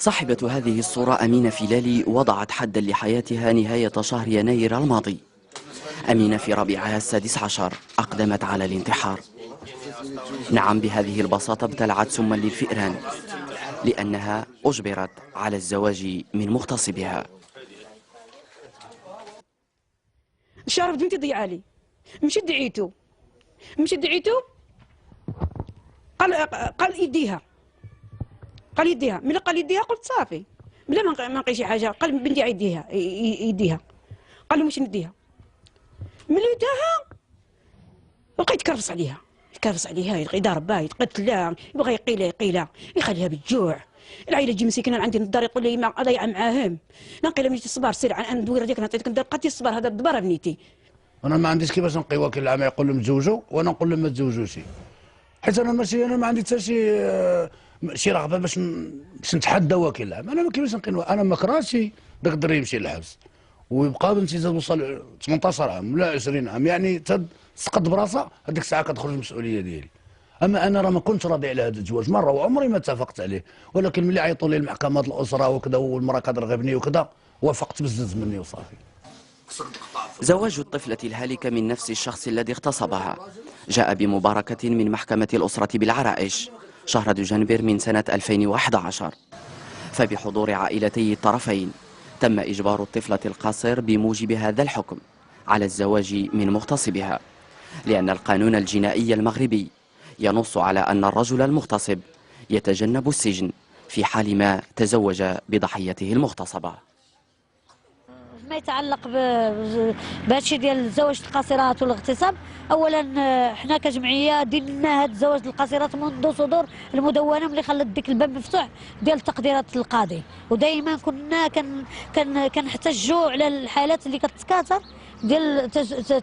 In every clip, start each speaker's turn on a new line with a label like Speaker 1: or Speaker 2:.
Speaker 1: صاحبة هذه الصورة أمينة فيلالي وضعت حدا لحياتها نهاية شهر يناير الماضي. أمينة في ربيعها السادس عشر أقدمت على الانتحار. نعم، بهذه البساطة ابتلعت سما للفئران لأنها أجبرت على الزواج من مغتصبها.
Speaker 2: الشهر بنتي ضيعة لي، مشيت دعيته قال يديها، ملي قال يديها قلت صافي بلا ما نلقي شي حاجه. قال بنتي يديها قال له مش نديها. ملي داها بقى يتكرفس عليها يضرب بها يتقتلها، يبغى يقيلها يخليها بالجوع. العائله تجي مسكينه عندي الدار يقول لي ما ضيع معاهم. نقي ملي الصبار سير عن الدويره ديالك نعطيك الدار قالت لي الصبار هذا الدبر بنيتي.
Speaker 3: انا ما عنديش كيفاش نقي وكيل العام يقول لهم تزوجوا وانا نقول لهم ما تزوجوش، حيت انا ما عندي حتى شي رغبه باش نتحدى وكيل العام. انا ما كيفاش نقي، انا ما كرهتش داك الدري يمشي للحبس ويبقى بنتي توصل 18 عام ولا 20 عام، يعني تسقط براسها هذيك الساعه كتخرج المسؤوليه ديالي. اما انا راه ما كنتش راضي على هذا الزواج مره وعمري ما اتفقت عليه، ولكن ملي عيطوا لي المحكمه الاسره وكذا والمراه كترغبني وكذا وافقت بزز مني وصافي.
Speaker 1: زواج الطفلة الهالكة من نفس الشخص الذي اغتصبها جاء بمباركة من محكمة الأسرة بالعرائش شهر دجنبر من سنة 2011. فبحضور عائلتي الطرفين تم إجبار الطفلة القاصر بموجب هذا الحكم على الزواج من مغتصبها، لأن القانون الجنائي المغربي ينص على أن الرجل المغتصب يتجنب السجن في حال ما تزوج بضحيته المغتصبة.
Speaker 4: ما يتعلق بهادشي ديال زواج القاصرات والاغتصاب، اولا حنا كجمعيه دينا هاد زواج القاصرات منذ صدور المدونه ملي خلت ديك الباب مفتوح ديال تقديرات القاضي، ودائما كنا كنحتجوا على الحالات اللي كتكاثر ديال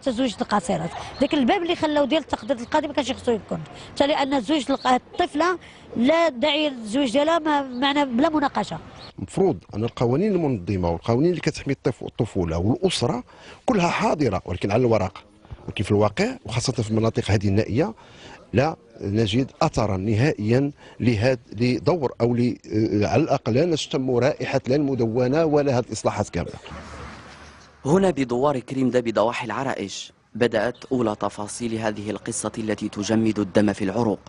Speaker 4: تزويج القاصرات. ديك الباب اللي خلاو ديال تقدير القاضي ما كانش خصو يكون، حتى لان زوج الطفله لا داعي للزواج ديالها معنا بلا مناقشه.
Speaker 5: المفروض ان القوانين المنظمه والقوانين اللي كتحمي الطفوله والاسره كلها حاضره، ولكن على الورق، ولكن في الواقع وخاصه في المناطق هذه النائيه لا نجد اثرا نهائيا لدور او على الاقل لا نشتم رائحه لا المدونه ولا هذه الاصلاحات كامله.
Speaker 1: هنا بدوار كريمدا بضواحي العرائش بدأت أولى تفاصيل هذه القصة التي تجمد الدم في العروق.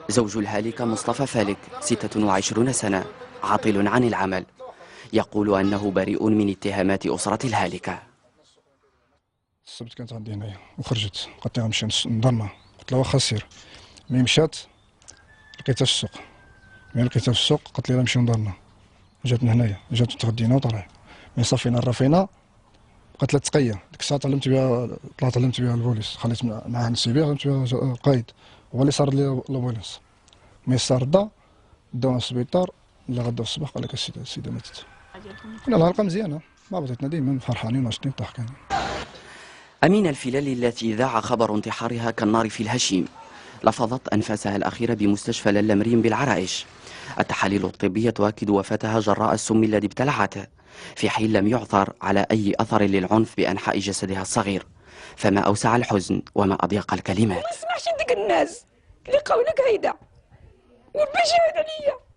Speaker 1: زوج الهالكة مصطفى فالك 26 سنة عاطل عن العمل يقول أنه بريء من اتهامات أسرة الهالكة.
Speaker 6: السبت كانت عندي هنايا وخرجت قالت لي غنمشي نضرنا، قلت لها واخا سير. ملي مشات لقيتها في السوق، ملي لقيتها في السوق قالت لي نمشيو ندرنا. جات من هنايا، جات تغدينا وطلع. ملي صافينا الرافينا بقات لها تقيه، ديك الساعه طلعت بها البوليس، خليت معاه نسيبيه طلعت بها القايد، هو اللي صار لي البوليس. ملي صار داونا للسبيطار، اللي غداو الصباح قال لك السيده ماتت. كنا الحلقه مزيانه، ما بغيتنا ديما فرحانين وناشطين ضاحكين.
Speaker 1: أمينة الفيلالي التي ذاع خبر انتحارها كالنار في الهشيم لفظت أنفاسها الأخيرة بمستشفى للمريم بالعرائش. التحاليل الطبية تؤكد وفاتها جراء السم الذي ابتلعته، في حين لم يعثر على أي أثر للعنف بأنحاء جسدها الصغير. فما أوسع الحزن وما أضيق الكلمات.
Speaker 2: ما نسمعش ديك الناس اللي قولك هيدا والبشهد عليا.